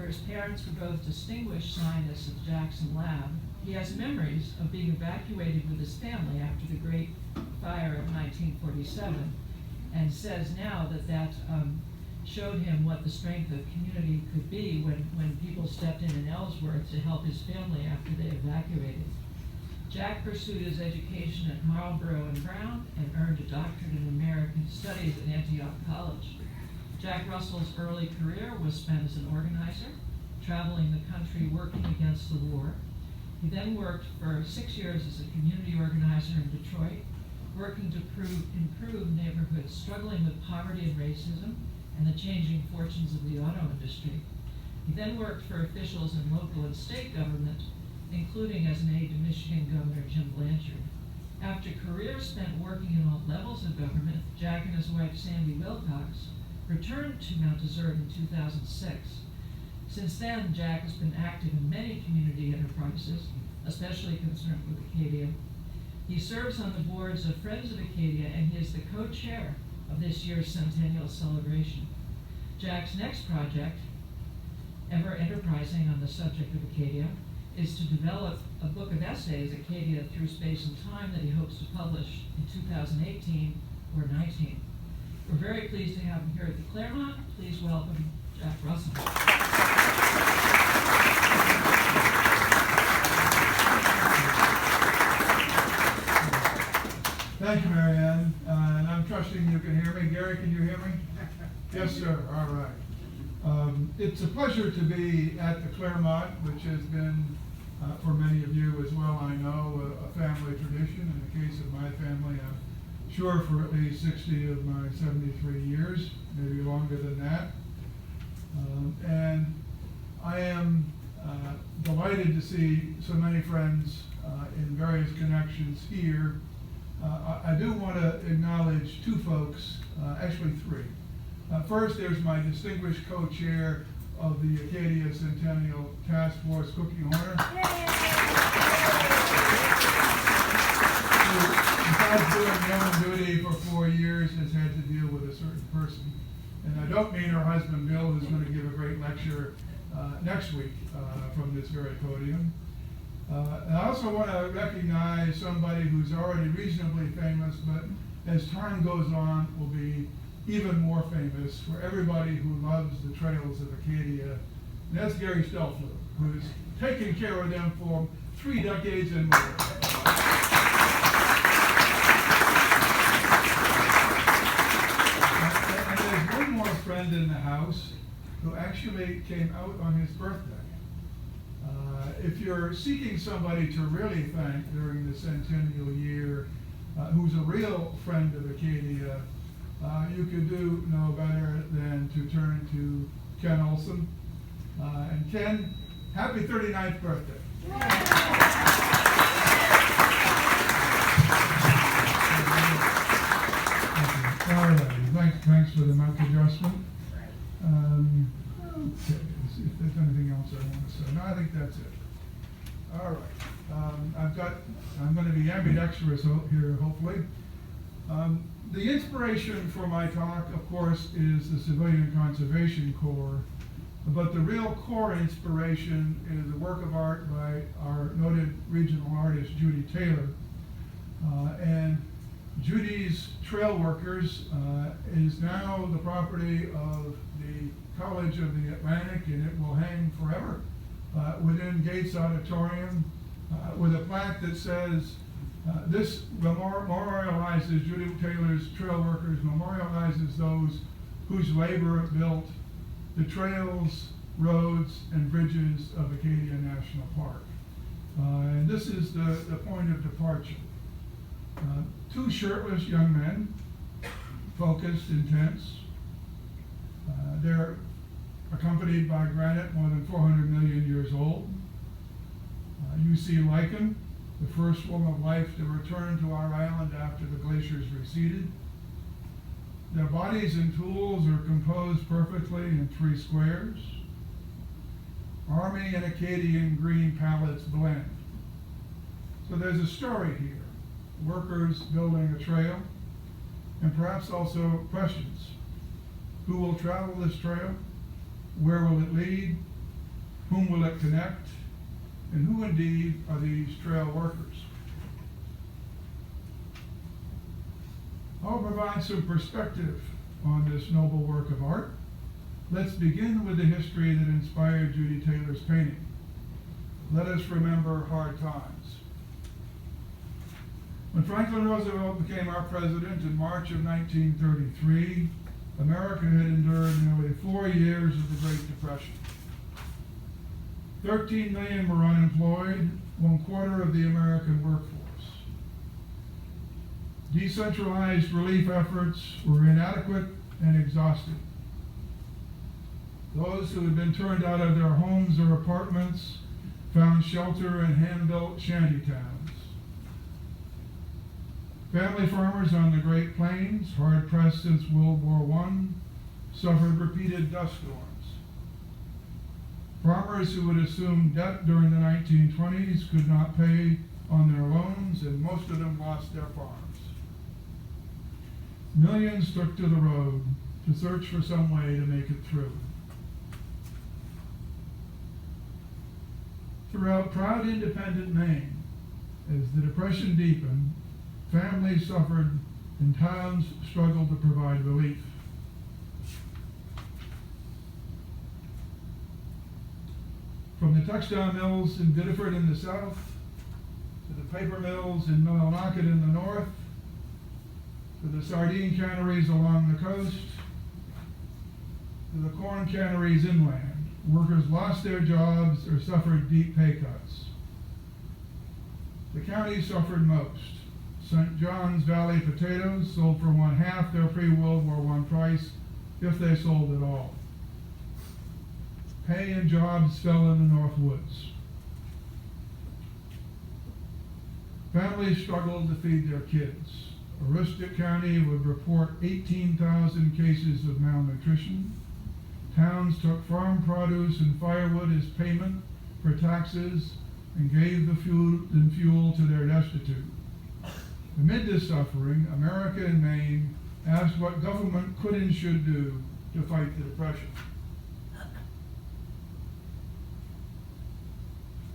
his parents were both distinguished scientists at the Jackson Lab, he has memories of being evacuated with his family after the Great Fire of 1947, and says now that showed him what the strength of community could be when people stepped in Ellsworth to help his family after they evacuated. Jack pursued his education at Marlborough and Brown and earned a doctorate in American Studies at Antioch College. Jack Russell's early career was spent as an organizer, traveling the country working against the war. He then worked for 6 years as a community organizer in Detroit, working to improve neighborhoods struggling with poverty and racism and the changing fortunes of the auto industry. He then worked for officials in local and state government, including as an aide to Michigan Governor Jim Blanchard. After careers spent working in all levels of government, Jack and his wife Sandy Wilcox returned to Mount Desert in 2006. Since then, Jack has been active in many community enterprises, especially concerned with Acadia. He serves on the boards of Friends of Acadia, and he is the co-chair of this year's centennial celebration. Jack's next project, ever enterprising on the subject of Acadia, is to develop a book of essays, Acadia Through Space and Time, that he hopes to publish in 2018 or 19. We're very pleased to have him here at the Claremont. Please welcome Jack Russell. Thank you, Marianne. And I'm trusting you can hear me. Gary, can you hear me? Yes, sir. All right. It's a pleasure to be at the Claremont, which has been, for many of you as well, I know, a family tradition. In the case of my family, I'm sure for at least 60 of my 73 years, maybe longer than that. And I am delighted to see so many friends in various connections here. I do want to acknowledge two folks, actually three. First, there's my distinguished co-chair of the Acadia Centennial Task Force, Cookie Horner. Who, besides doing yeoman duty for 4 years, has had to deal with a certain person. And I don't mean her husband, Bill, who's going to give a great lecture next week from this very podium. And I also want to recognize somebody who's already reasonably famous, but as time goes on will be even more famous for everybody who loves the trails of Acadia. And that's Gary Stelfler, who's taken care of them for 3 decades and more. And there's one more friend in the house who actually came out on his birthday. If you're seeking somebody to really thank during the centennial year, who's a real friend of Acadia, you could do no better than to turn to Ken Olson. And Ken, happy 39th birthday. All right, thanks for the mouth adjustment. Okay, let's see if there's anything else I want to say. No, I think that's it. All right, I'm going to be ambidextrous here, hopefully. The inspiration for my talk, of course, is the Civilian Conservation Corps, but the real core inspiration is a work of art by our noted regional artist, Judy Taylor. And Judy's Trail Workers is now the property of the College of the Atlantic, and it will hang forever within Gates Auditorium with a plaque that says, this memorializes Judy Taylor's Trail Workers, memorializes those whose labor built the trails, roads, and bridges of Acadia National Park. And this is the point of departure. 2 shirtless young men, focused, intense. They're accompanied by granite more than 400 million years old. You see lichen, the first form of life to return to our island after the glaciers receded. Their bodies and tools are composed perfectly in 3 squares. Army and Acadian green palettes blend. So there's a story here. Workers building a trail, and perhaps also questions. Who will travel this trail? Where will it lead? Whom will it connect? And who indeed are these trail workers? I'll provide some perspective on this noble work of art. Let's begin with the history that inspired Judy Taylor's painting. Let us remember hard times. When Franklin Roosevelt became our president in March of 1933, America had endured nearly 4 years of the Great Depression. 13 million were unemployed, 1/4 of the American workforce. Decentralized relief efforts were inadequate and exhausting. Those who had been turned out of their homes or apartments found shelter in hand-built shantytowns. Family farmers on the Great Plains, hard-pressed since World War I, suffered repeated dust storms. Farmers who had assumed debt during the 1920s could not pay on their loans, and most of them lost their farms. Millions took to the road to search for some way to make it through. Throughout proud independent Maine, as the Depression deepened, families suffered and towns struggled to provide relief. From the textile mills in Biddeford in the south, to the paper mills in Millinocket in the north, to the sardine canneries along the coast, to the corn canneries inland, workers lost their jobs or suffered deep pay cuts. The county suffered most. St. John's Valley potatoes sold for 1/2 their pre-World War I price, if they sold at all. Pay and jobs fell in the North Woods. Families struggled to feed their kids. Aroostook County would report 18,000 cases of malnutrition. Towns took farm produce and firewood as payment for taxes and gave the fuel to their destitute. Amid this suffering, America and Maine asked what government could and should do to fight the Depression.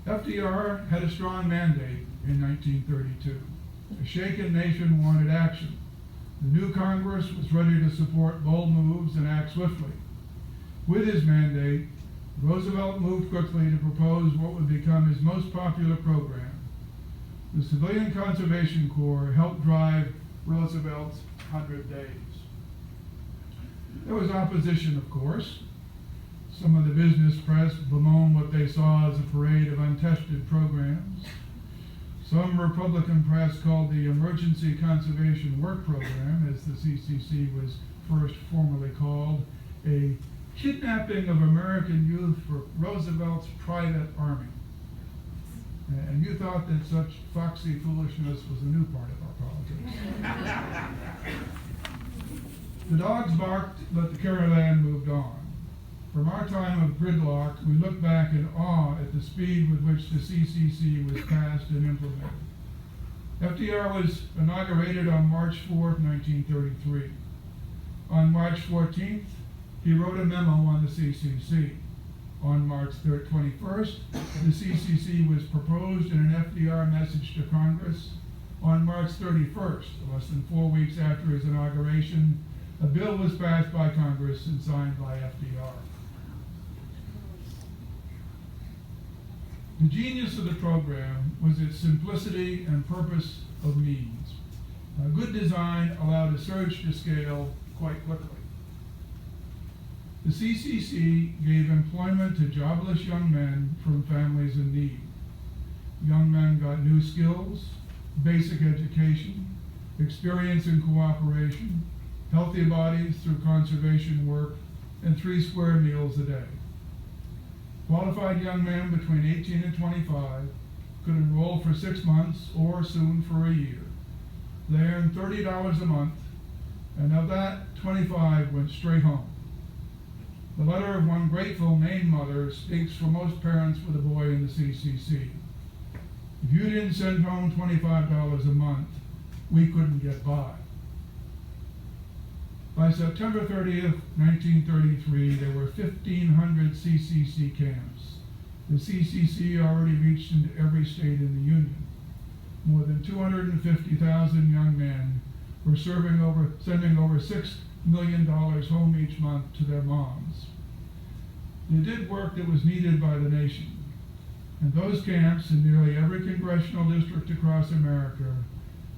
FDR had a strong mandate in 1932. A shaken nation wanted action. The new Congress was ready to support bold moves and act swiftly. With his mandate, Roosevelt moved quickly to propose what would become his most popular program. The Civilian Conservation Corps helped drive Roosevelt's 100 Days. There was opposition, of course. Some of the business press bemoaned what they saw as a parade of untested programs. Some Republican press called the Emergency Conservation Work Program, as the CCC was first formally called, a kidnapping of American youth for Roosevelt's private army. And you thought that such foxy foolishness was a new part of our politics. The dogs barked, but the caravan moved on. From our time of gridlock, we look back in awe at the speed with which the CCC was passed and implemented. FDR was inaugurated on March 4, 1933. On March 14th, he wrote a memo on the CCC. On March 21st, the CCC was proposed in an FDR message to Congress. On March 31st, less than 4 weeks after his inauguration, a bill was passed by Congress and signed by FDR. The genius of the program was its simplicity and purpose of means. A good design allowed a surge to scale quite quickly. The CCC gave employment to jobless young men from families in need. Young men got new skills, basic education, experience in cooperation, healthy bodies through conservation work, and 3 square meals a day. Qualified young men between 18 and 25 could enroll for 6 months or soon for a year. They earned $30 a month, and of that, 25 went straight home. The letter of one grateful Maine mother speaks for most parents with a boy in the CCC. If you didn't send home $25 a month, we couldn't get by. By September 30th, 1933, there were 1,500 CCC camps, the CCC already reached into every state in the Union. More than 250,000 young men were sending over $6 million home each month to their moms. They did work that was needed by the nation, and those camps in nearly every congressional district across America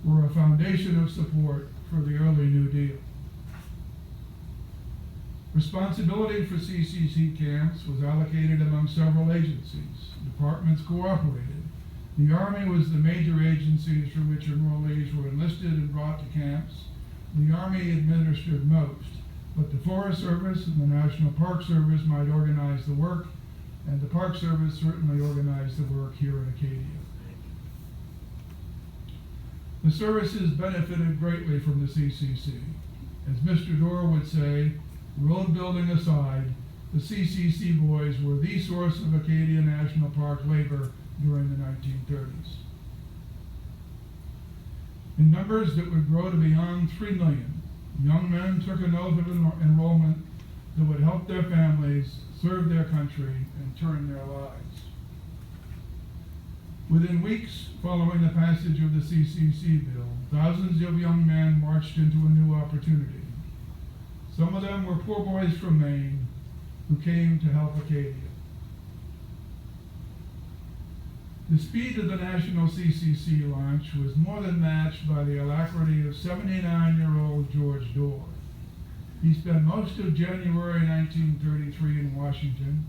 were a foundation of support for the early New Deal. Responsibility for CCC camps was allocated among several agencies. Departments cooperated. The Army was the major agency through which enrollees were enlisted and brought to camps. The Army administered most, but the Forest Service and the National Park Service might organize the work, and the Park Service certainly organized the work here in Acadia. The services benefited greatly from the CCC. As Mr. Dorr would say, road building aside, the CCC boys were the source of Acadia National Park labor during the 1930s. In numbers that would grow to beyond 3 million, young men took an oath of enrollment that would help their families, serve their country, and turn their lives. Within weeks following the passage of the CCC bill, thousands of young men marched into a new opportunity. Some of them were poor boys from Maine who came to help Acadia. The speed of the national CCC launch was more than matched by the alacrity of 79-year-old George Dorr. He spent most of January 1933 in Washington,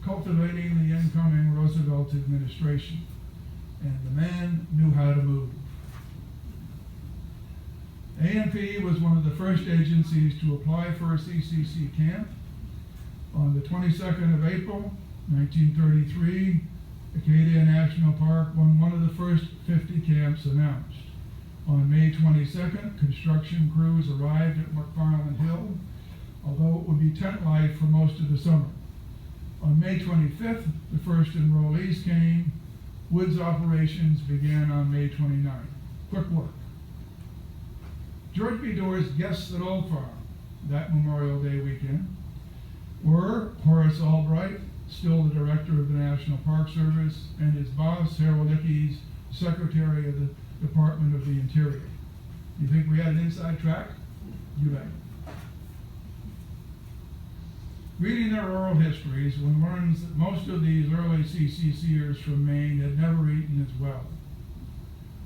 cultivating the incoming Roosevelt administration, and the man knew how to move. AMP was one of the first agencies to apply for a CCC camp. On the 22nd of April, 1933, Acadia National Park won one of the first 50 camps announced. On May 22nd, construction crews arrived at McFarland Hill, although it would be tent life for most of the summer. On May 25th, the first enrollees came. Woods operations began on May 29th. Quick work. George B. Dorr's guests at Old Farm that Memorial Day weekend were Horace Albright, still the director of the National Park Service, and his boss, Harold Ickes, secretary of the Department of the Interior. You think we had an inside track? You bet. Reading their oral histories, one learns that most of these early CCCers from Maine had never eaten as well.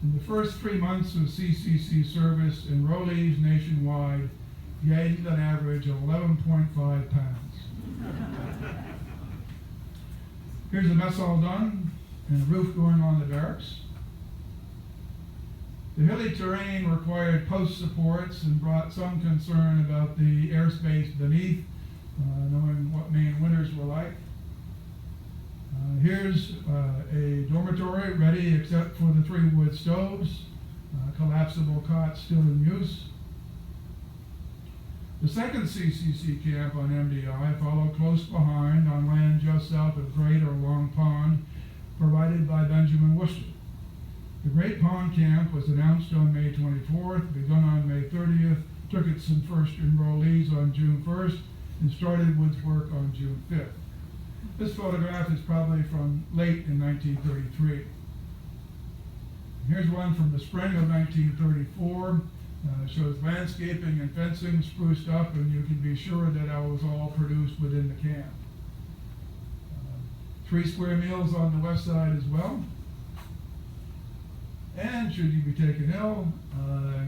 In the first 3 months of CCC service, enrollees nationwide gained an average of 11.5 pounds. Here's the mess all done, and a roof going on the barracks. The hilly terrain required post supports and brought some concern about the airspace beneath, knowing what Maine winters were like. Here's a dormitory ready except for the 3 wood stoves, collapsible cots still in use. The second CCC camp on MDI followed close behind on land just south of Great or Long Pond, provided by Benjamin Worcester. The Great Pond Camp was announced on May 24th, begun on May 30th, took its first enrollees on June 1st, and started Woods work on June 5th. This photograph is probably from late in 1933. Here's one from the spring of 1934. Shows landscaping and fencing spruced up, and you can be sure that that was all produced within the camp. 3 square meals on the west side as well. And should you be taken ill,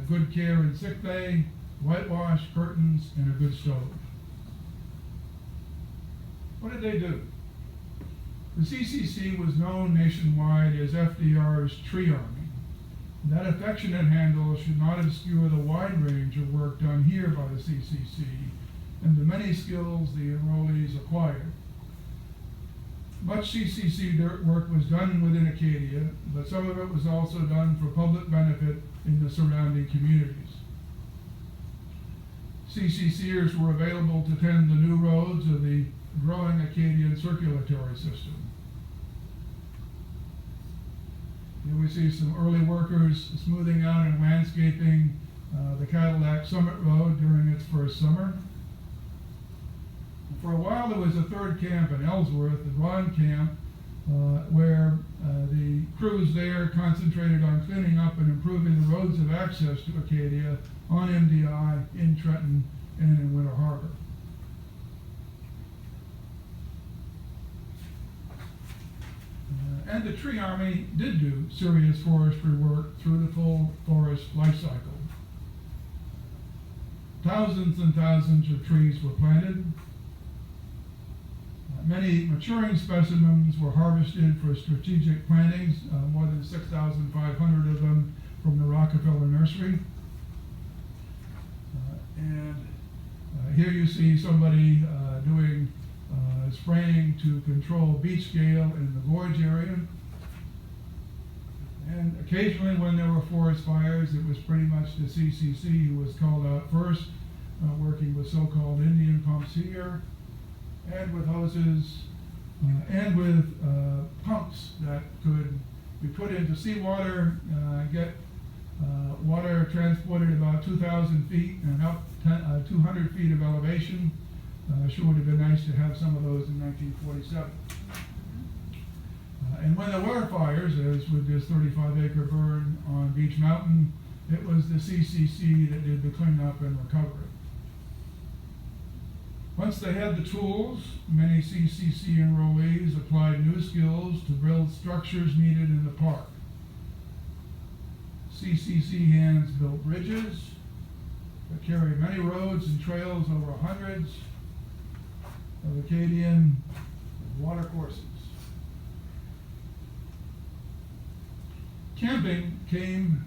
good care in sick bay, whitewash, curtains, and a good stove. What did they do? The CCC was known nationwide as FDR's tree army. That affectionate handle should not obscure the wide range of work done here by the CCC and the many skills the enrollees acquired. Much CCC work was done within Acadia, but some of it was also done for public benefit in the surrounding communities. CCCers were available to tend the new roads of the growing Acadian circulatory system. Here we see some early workers smoothing out and landscaping the Cadillac Summit Road during its first summer. For a while there was a 3rd camp in Ellsworth, the Ron Camp, where the crews there concentrated on cleaning up and improving the roads of access to Acadia on MDI, in Trenton, and in Winter Harbor. And the Tree Army did do serious forestry work through the full forest life cycle. Thousands and thousands of trees were planted. Many maturing specimens were harvested for strategic plantings, more than 6,500 of them from the Rockefeller Nursery. Here you see somebody doing spraying to control beach scale in the gorge area. And occasionally when there were forest fires, it was pretty much the CCC who was called out first, working with so-called Indian pumps here, and with hoses, and with pumps that could be put into seawater, get water transported about 2,000 feet and up 200 feet of elevation. Sure would have been nice to have some of those in 1947. And when there were fires, as with this 35-acre burn on Beach Mountain, it was the CCC that did the cleanup and recovery. Once they had the tools, many CCC enrollees applied new skills to build structures needed in the park. CCC hands built bridges that carry many roads and trails over hundreds of Acadian water courses. Camping came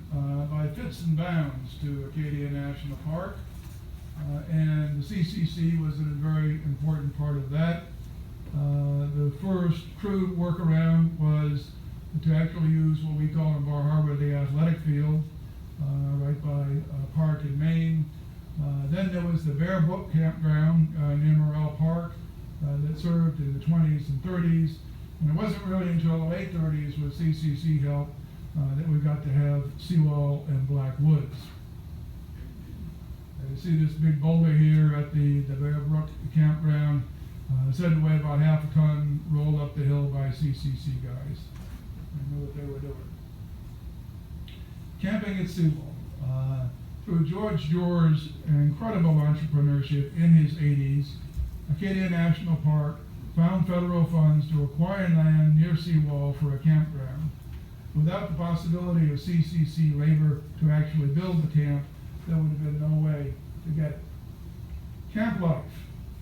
by fits and bounds to Acadia National Park, and the CCC was a very important part of that. The first crude workaround was to actually use what we call in Bar Harbor the athletic field, right by a park in Maine. Then there was the Bear Brook campground near Morrell Park that served in the 20s and 30s. And it wasn't really until the late 30s with CCC help that we got to have seawall and black woods. You see this big boulder here at the Bear Brook campground, said to weigh about half a ton, rolled up the hill by CCC guys. They knew what they were doing. Camping at seawall. Through George Dorr's incredible entrepreneurship in his 80s, Acadia National Park found federal funds to acquire land near seawall for a campground. Without the possibility of CCC labor to actually build the camp, there would have been no way to get it. Camp life.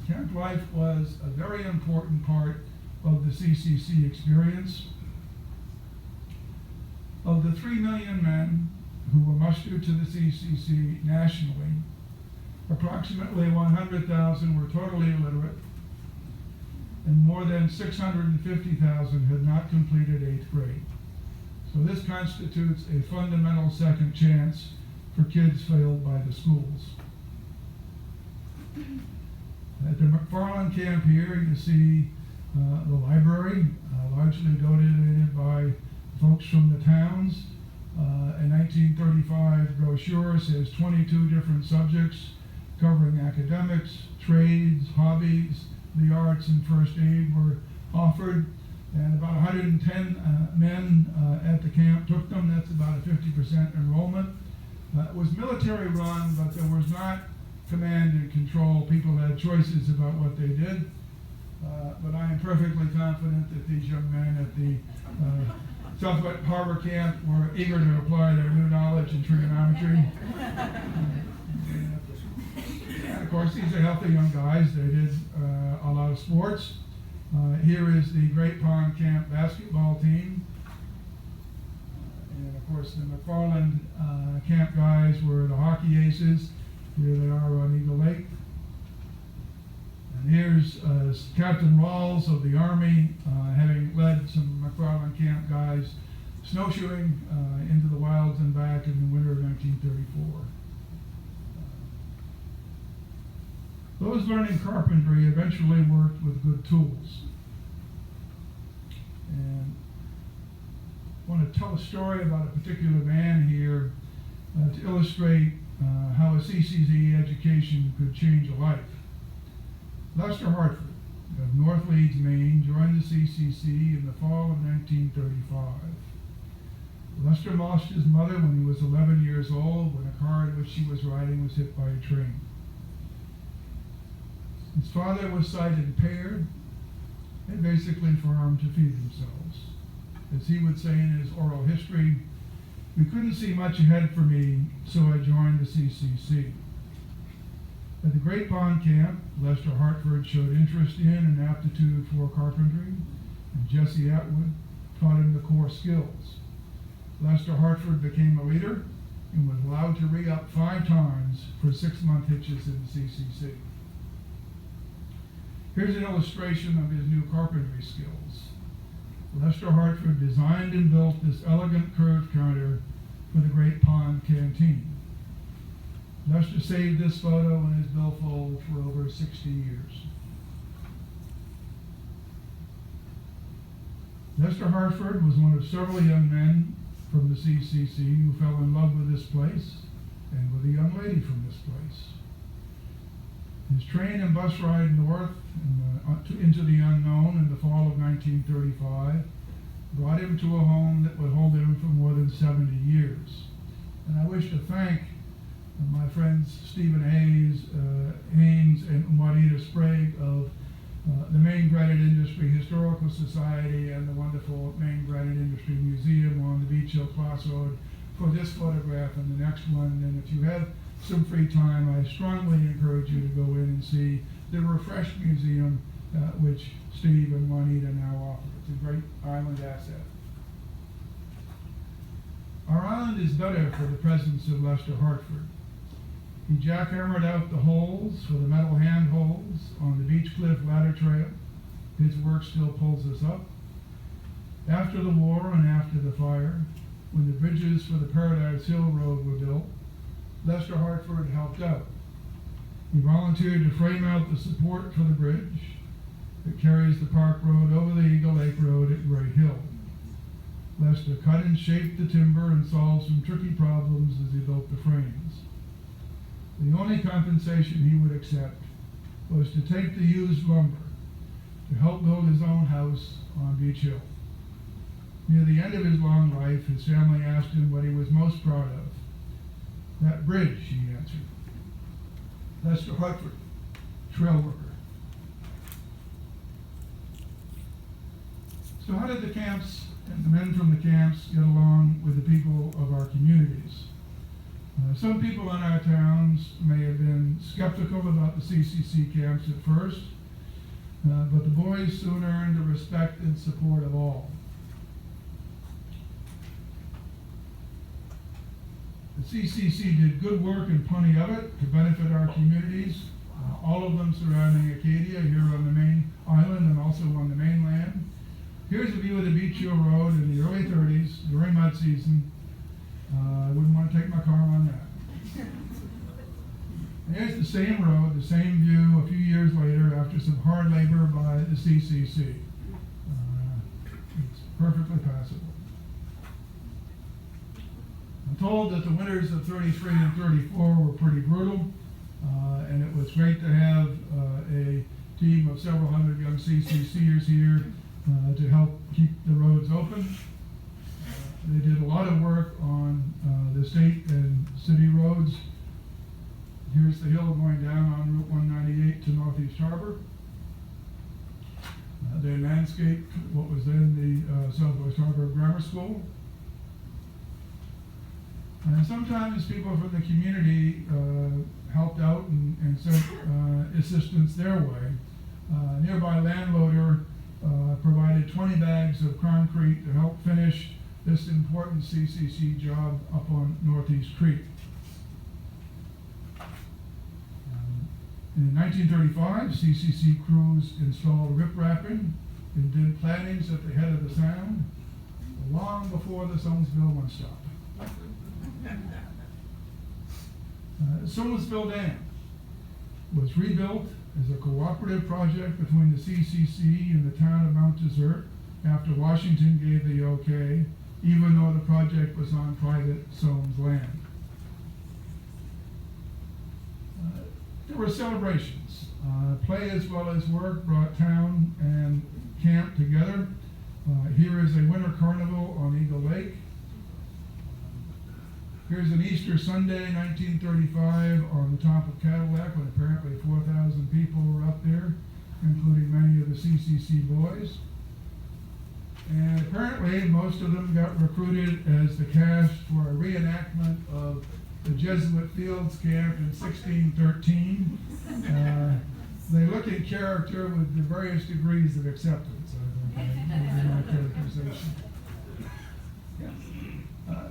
Camp life was a very important part of the CCC experience. Of the 3 million men who were mustered to the CCC nationally, approximately 100,000 were totally illiterate, and more than 650,000 had not completed 8th grade. So this constitutes a fundamental second chance for kids failed by the schools. At the McFarland camp here, you see the library, largely donated by folks from the towns. In 1935 brochure says 22 different subjects covering academics, trades, hobbies, the arts, and first aid were offered. And about 110 men at the camp took them. That's about a 50% enrollment. It was military run, but there was not command and control. People had choices about what they did. But I am perfectly confident that these young men at the Southwest Harbor Camp were eager to apply their new knowledge in trigonometry. And of course, these are healthy young guys. They did a lot of sports. Here is the Great Pond Camp basketball team. And of course, the McFarland camp guys were the hockey aces. Here they are on Eagle Lake. And here's Captain Rawls of the Army, having led some McFarland camp guys snowshoeing into the wilds and back in the winter of 1934. Those learning carpentry eventually worked with good tools. And I want to tell a story about a particular man here to illustrate how a CCC education could change a life. Lester Hartford of North Leeds, Maine, joined the CCC CCC in the fall of 1935. Lester lost his mother when he was 11 years old when a car in which she was riding was hit by a train. His father was sight impaired. They basically farmed to feed themselves. As he would say in his oral history, "We couldn't see much ahead for me, so I joined the CCC." At the Great Pond Camp, Lester Hartford showed interest in and aptitude for carpentry, and Jesse Atwood taught him the core skills. Lester Hartford became a leader and was allowed to re-up 5 times for 6-month hitches in the CCC. Here's an illustration of his new carpentry skills. Lester Hartford designed and built this elegant curved counter for the Great Pond Canteen. Lester saved this photo in his billfold for over 60 years. Lester Hartford was one of several young men from the CCC who fell in love with this place and with a young lady from this place. His train and bus ride north into the unknown in the fall of 1935 brought him to a home that would hold him for more than 70 years. And I wish to thank my friends Stephen Haynes and Juanita Sprague of the Maine Granite Industry Historical Society and the wonderful Maine Granite Industry Museum on the Beach Hill Crossroad for this photograph and the next one. And if you have some free time, I strongly encourage you to go in and see the Refresh Museum, which Steve and Juanita now offer. It's a great island asset. Our island is better for the presence of Lester Hartford. He jackhammered out the holes for the metal handholds on the Beach Cliff ladder trail. His work still pulls us up. After the war and after the fire, when the bridges for the Paradise Hill Road were built, Lester Hartford helped out. He volunteered to frame out the support for the bridge that carries the Park Road over the Eagle Lake Road at Great Hill. Lester cut and shaped the timber and solved some tricky problems as he built the frames. The only compensation he would accept was to take the used lumber to help build his own house on Beach Hill. Near the end of his long life, his family asked him what he was most proud of. "That bridge," he answered. Lester Hartford, trail worker. So how did the camps and the men from the camps get along with the people of our communities? Some people in our towns may have been skeptical about the CCC camps at first, but the boys soon earned the respect and support of all. The CCC did good work, and plenty of it, to benefit our communities, all of them surrounding Acadia, here on the Maine island and also on the mainland. Here's a view of the Beach Hill Road in the early 30s, during mud season. I wouldn't want to take my car on that. There's the same road, the same view a few years later after some hard labor by the CCC. It's perfectly passable. I'm told that the winters of 33 and 34 were pretty brutal, and it was great to have a team of several hundred young CCCers here to help keep the roads open. They did a lot of work on the state and city roads. Here's the hill going down on Route 198 to Northeast Harbor. They landscaped what was then the Southwest Harbor Grammar School. And sometimes people from the community helped out and sent assistance their way. A nearby landloader provided 20 bags of concrete to help finish this important CCC job up on Northeast Creek. In 1935, CCC crews installed riprapping and did plantings at the head of the sound long before the Sonesville one stopped. Sonesville Dam was rebuilt as a cooperative project between the CCC and the town of Mount Desert after Washington gave the okay, even though the project was on private Somes land. There were celebrations. Play as well as work brought town and camp together. Here is a winter carnival on Eagle Lake. Here's an Easter Sunday, 1935, on the top of Cadillac, when apparently 4,000 people were up there, including many of the CCC boys. And apparently most of them got recruited as the cast for a reenactment of the Jesuit Fields Camp in 1613. They look in character with the various degrees of acceptance, I think, in my characterization.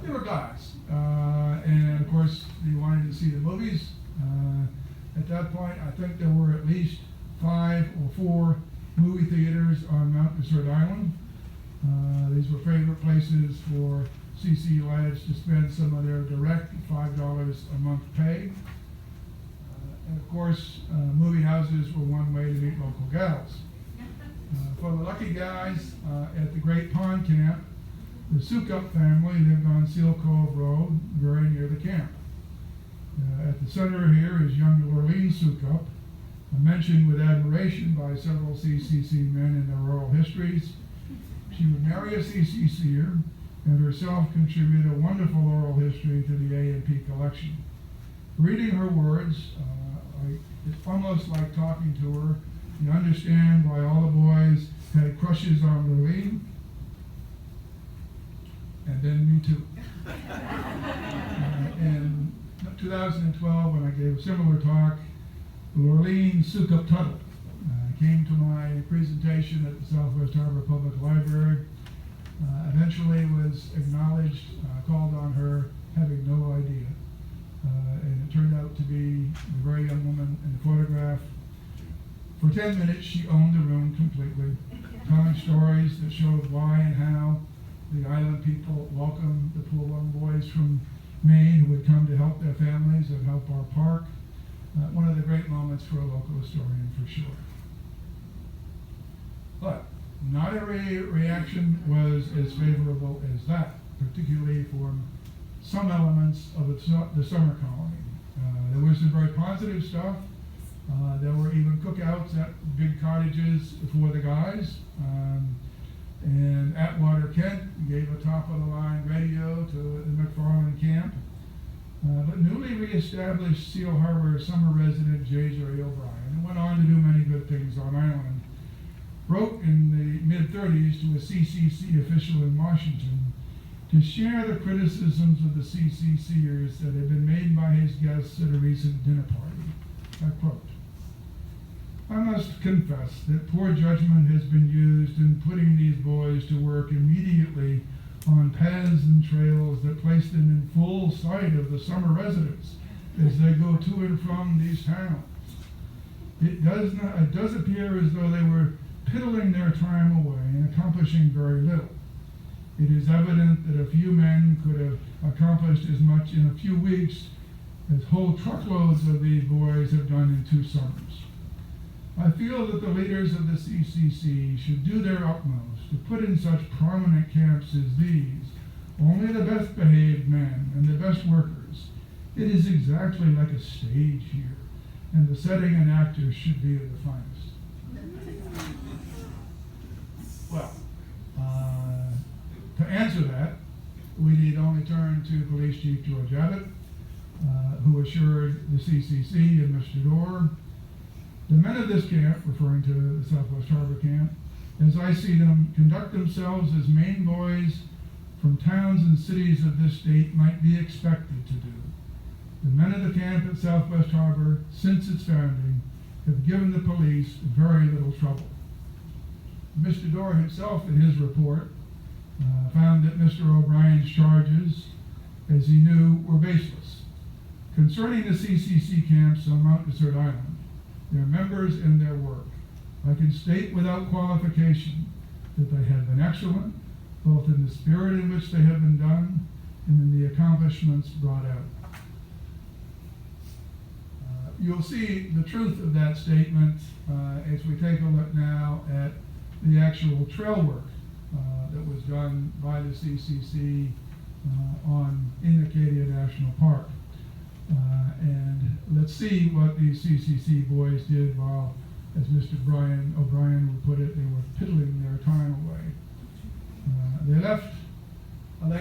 They were guys, and of course you wanted to see the movies. At that point, I think there were at least 5 or 4 movie theaters on Mount Desert Island. These were favorite places for CC lads to spend some of their direct $5 a month pay. And of course, movie houses were one way to meet local gals. For the lucky guys at the Great Pond Camp, the Sukup family lived on Seal Cove Road, very near the camp. At the center here is young Lurleen Sukup, mentioned with admiration by several CCC men in their oral histories. She would marry a CCCer and herself contribute a wonderful oral history to the A&P collection. Reading her words, it's almost like talking to her. You understand why all the boys had crushes on Lurleen. And then me too. In 2012, when I gave a similar talk, Lurleen Sukup Tuttle came to my presentation at the Southwest Harbor Public Library. Eventually was acknowledged, called on her, having no idea. And it turned out to be the very young woman in the photograph. For 10 minutes, she owned the room completely, telling stories that showed why and how the island people welcomed the poor young boys from Maine who would come to help their families and help our park. One of the great moments for a local historian, for sure. But not every reaction was as favorable as that, particularly from some elements of the summer colony. There was some very positive stuff. There were even cookouts at big cottages for the guys. And Atwater Kent gave a top-of-the-line radio to the McFarland camp. But newly reestablished Seal Harbor summer resident J.J. O'Brien, who went on to do many good things on island, wrote in the mid-30s to a CCC official in Washington to share the criticisms of the CCCers that had been made by his guests at a recent dinner party. I quote, "I must confess that poor judgment has been used in putting these boys to work immediately on paths and trails that place them in full sight of the summer residents as they go to and from these towns. It does appear as though they were piddling their time away and accomplishing very little. It is evident that a few men could have accomplished as much in a few weeks as whole truckloads of these boys have done in 2 summers. I feel that the leaders of the CCC should do their utmost to put in such prominent camps as these only the best behaved men and the best workers. It is exactly like a stage here, and the setting and actors should be of the finest." Well, to answer that, we need only turn to Police Chief George Abbott, who assured the CCC and Mr. Dorr, "The men of this camp," referring to the Southwest Harbor camp, "as I see them, conduct themselves as Maine boys from towns and cities of this state might be expected to do. The men of the camp at Southwest Harbor, since its founding, have given the police very little trouble." Mr. Dorr himself, in his report, found that Mr. O'Brien's charges, as he knew, were baseless. Concerning the CCC camps on Mount Desert Island, their members and their work, I can state without qualification that they have been excellent, both in the spirit in which they have been done and in the accomplishments brought out. You'll see the truth of that statement as we take a look now at the actual trail work that was done by the CCC in Acadia National Park. And let's see what these CCC boys did while, as Mr. O'Brien would put it, they were piddling their time away.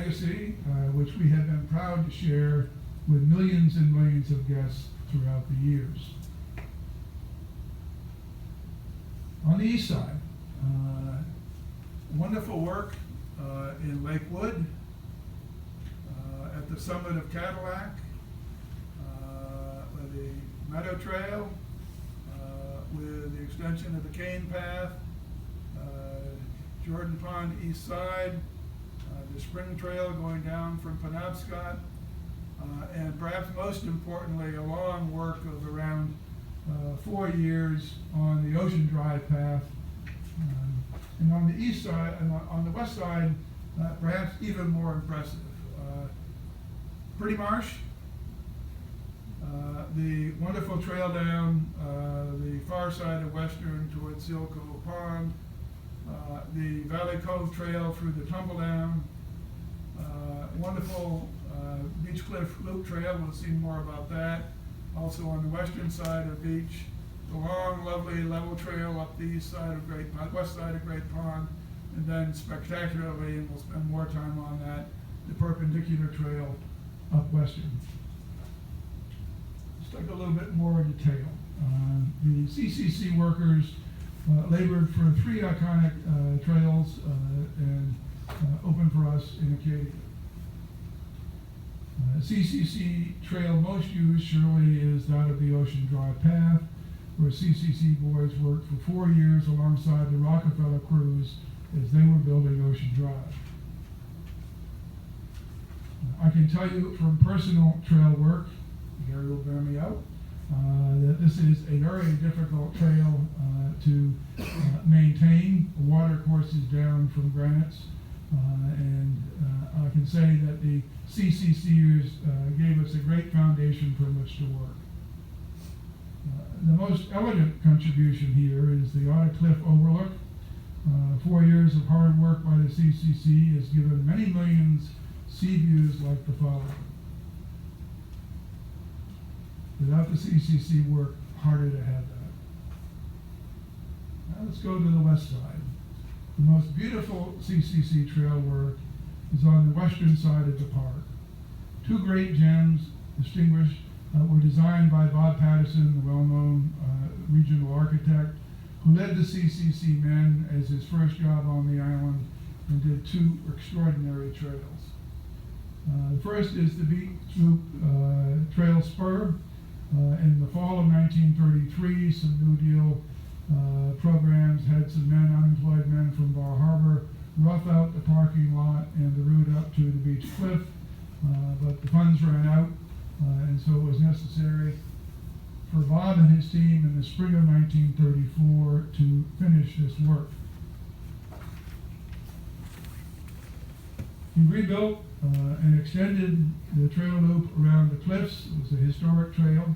legacy, which we have been proud to share with millions and millions of guests throughout the years. On the east side, wonderful work in Lakewood, at the summit of Cadillac, the Meadow Trail, with the extension of the Cane Path, Jordan Pond East Side, the Spring Trail going down from Penobscot, and perhaps most importantly, a long work of around 4 years on the Ocean Drive path. And on the east side, and on the west side, perhaps even more impressive. Pretty Marsh, the wonderful trail down the far side of Western towards Seal Cove Pond, the Valley Cove Trail through the Tumble Down, wonderful Beach Cliff Loop Trail, we'll see more about that. Also on the western side of the beach, the long, lovely level trail up the east side of Great Pond, west side of Great Pond, and then spectacularly, and we'll spend more time on that, the perpendicular trail up Western. Let's take a little bit more detail. The CCC workers labored for 3 iconic trails and opened for us in Acadia. CCC trail most used surely is that of the Ocean Drive path, where CCC boys worked for 4 years alongside the Rockefeller crews as they were building Ocean Drive. I can tell you from personal trail work, Gary will bear me out, that this is a very difficult trail to maintain. The water courses down from granites, and I can say that the CCCers gave us a great foundation from which to work. The most elegant contribution here is the Otter Cliff Overlook. 4 years of hard work by the CCC has given many millions sea views like the following. Without the CCC work, harder to have that. Now let's go to the west side. The most beautiful CCC trail work is on the western side of the park. 2 great gems, distinguished, were designed by Bob Patterson, the well-known regional architect, who led the CCC men as his first job on the island and did 2 extraordinary trails. The first is the Beach Loop Trail Spur. In the fall of 1933, some New Deal programs had some unemployed men from Bar Harbor rough out the parking lot and the route up to the beach cliff, but the funds ran out, and so it was necessary for Bob and his team in the spring of 1934 to finish this work. He rebuilt and extended the trail loop around the cliffs. It was a historic trail,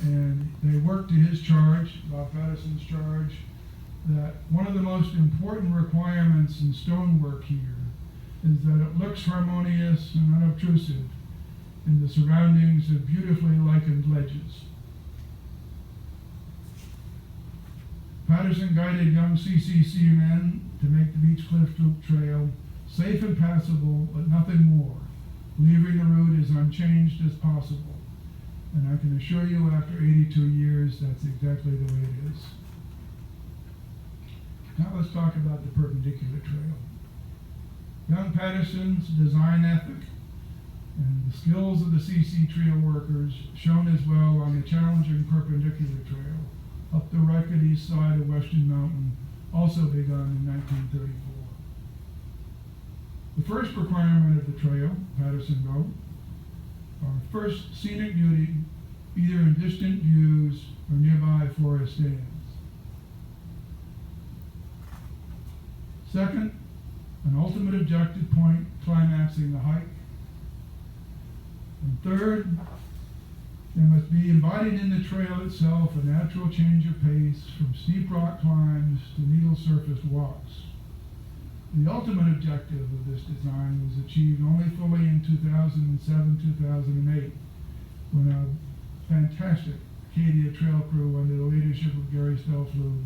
and they worked to his charge, Bob Patterson's charge, that one of the most important requirements in stonework here is that it looks harmonious and unobtrusive in the surroundings of beautifully lichened ledges. Patterson guided young CCC men to make the Beach Cliff Loop Trail safe and passable, but nothing more, leaving the route as unchanged as possible. And I can assure you, after 82 years, that's exactly the way it is. Now let's talk about the perpendicular trail. Young Patterson's design ethic and the skills of the CC trail workers shown as well on the challenging perpendicular trail up the rugged east side of Western Mountain, also begun in 1934. The first requirement of the trail, Patterson wrote, are first scenic beauty, either in distant views or nearby forest stands. Second, an ultimate objective point climaxing the hike. And third, there must be embodied in the trail itself a natural change of pace from steep rock climbs to needle surfaced walks. The ultimate objective of this design was achieved only fully in 2007-2008, when a fantastic Acadia trail crew under the leadership of Gary Stelflug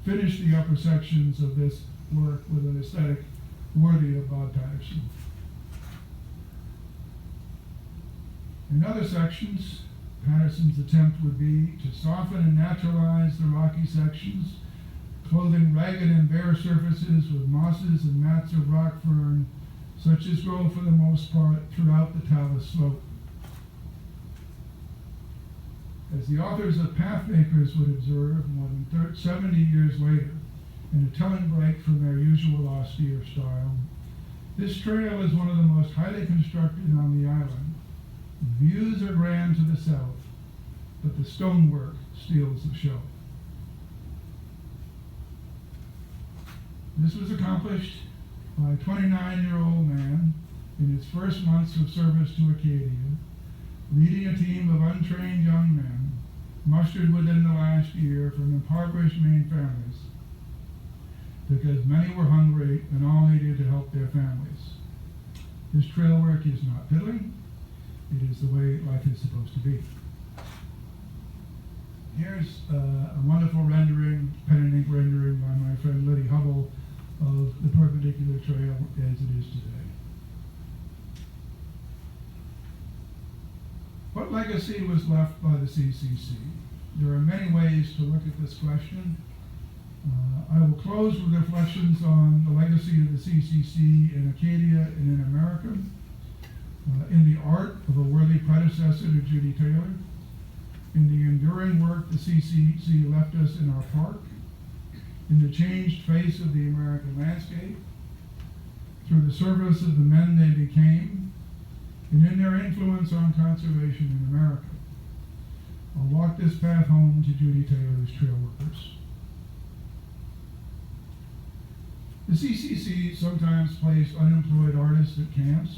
finished the upper sections of this work with an aesthetic worthy of Bob Patterson. In other sections, Patterson's attempt would be to soften and naturalize the rocky sections, clothing ragged and bare surfaces with mosses and mats of rock fern, such as grow for the most part throughout the talus slope. As the authors of Pathmakers would observe more than 70 years later, in a telling break from their usual austere style, this trail is one of the most highly constructed on the island. Views are grand to the south, but the stonework steals the show. This was accomplished by a 29-year-old man in his first months of service to Acadia, leading a team of untrained young men mustered within the last year from impoverished Maine families, because many were hungry and all needed to help their families. This trail work is not fiddling. It is the way life is supposed to be. Here's a wonderful rendering, pen and ink rendering by my friend Liddy Hubble of the perpendicular trail as it is today. What legacy was left by the CCC? There are many ways to look at this question. I will close with reflections on the legacy of the CCC in Acadia and in America, in the art of a worthy predecessor to Judy Taylor, in the enduring work the CCC left us in our park, in the changed face of the American landscape, through the service of the men they became, and in their influence on conservation in America. I'll walk this path home to Judy Taylor's trail workers. The CCC sometimes placed unemployed artists at camps.